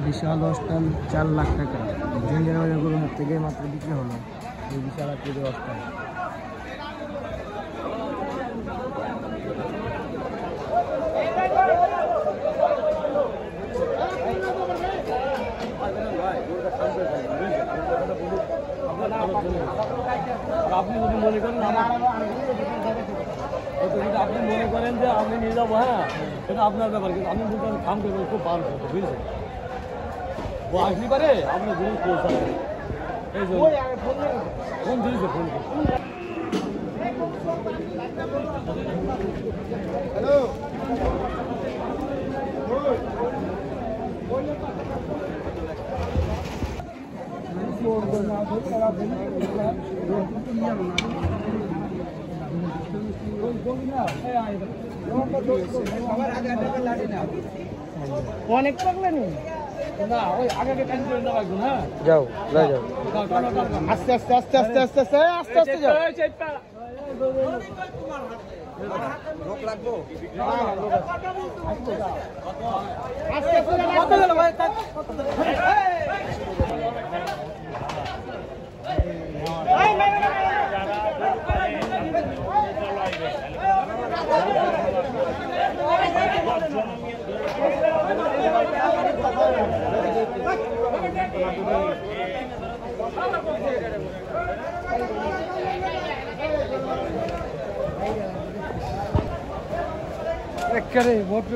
বিশাল অস্টান 4 লাখ টাকা জেঞ্জিরা বাজার গরুর হাট থেকে মাত্র বিক্রি হলো এই বিশাল আকৃতির অস্টান। আপনি যদি মনে করেন আপনি মনে করেন যে আমি নিয়ে যাবো, হ্যাঁ সেটা আপনার ব্যাপার, কিন্তু আমি বলতে কাম করবো খুব ভালো করবো, বুঝলেন? ও আসলে পারে আপনার জিনিস পৌঁছাবে, এই জন্য ফোন দিয়েছে, ফোন হ্যালো অনেক পাগলেন না, ওই আগে টাইম করে না লাগবে না। যাও না যাও আস্তে আস্তে আস্তে আস্তে আস্তে আস্তে আস্তে আস্তে যাও। লোক লাগবো আস্তে আস্তে কত গেল ভাই, কত গেল একেবারে ভদ্র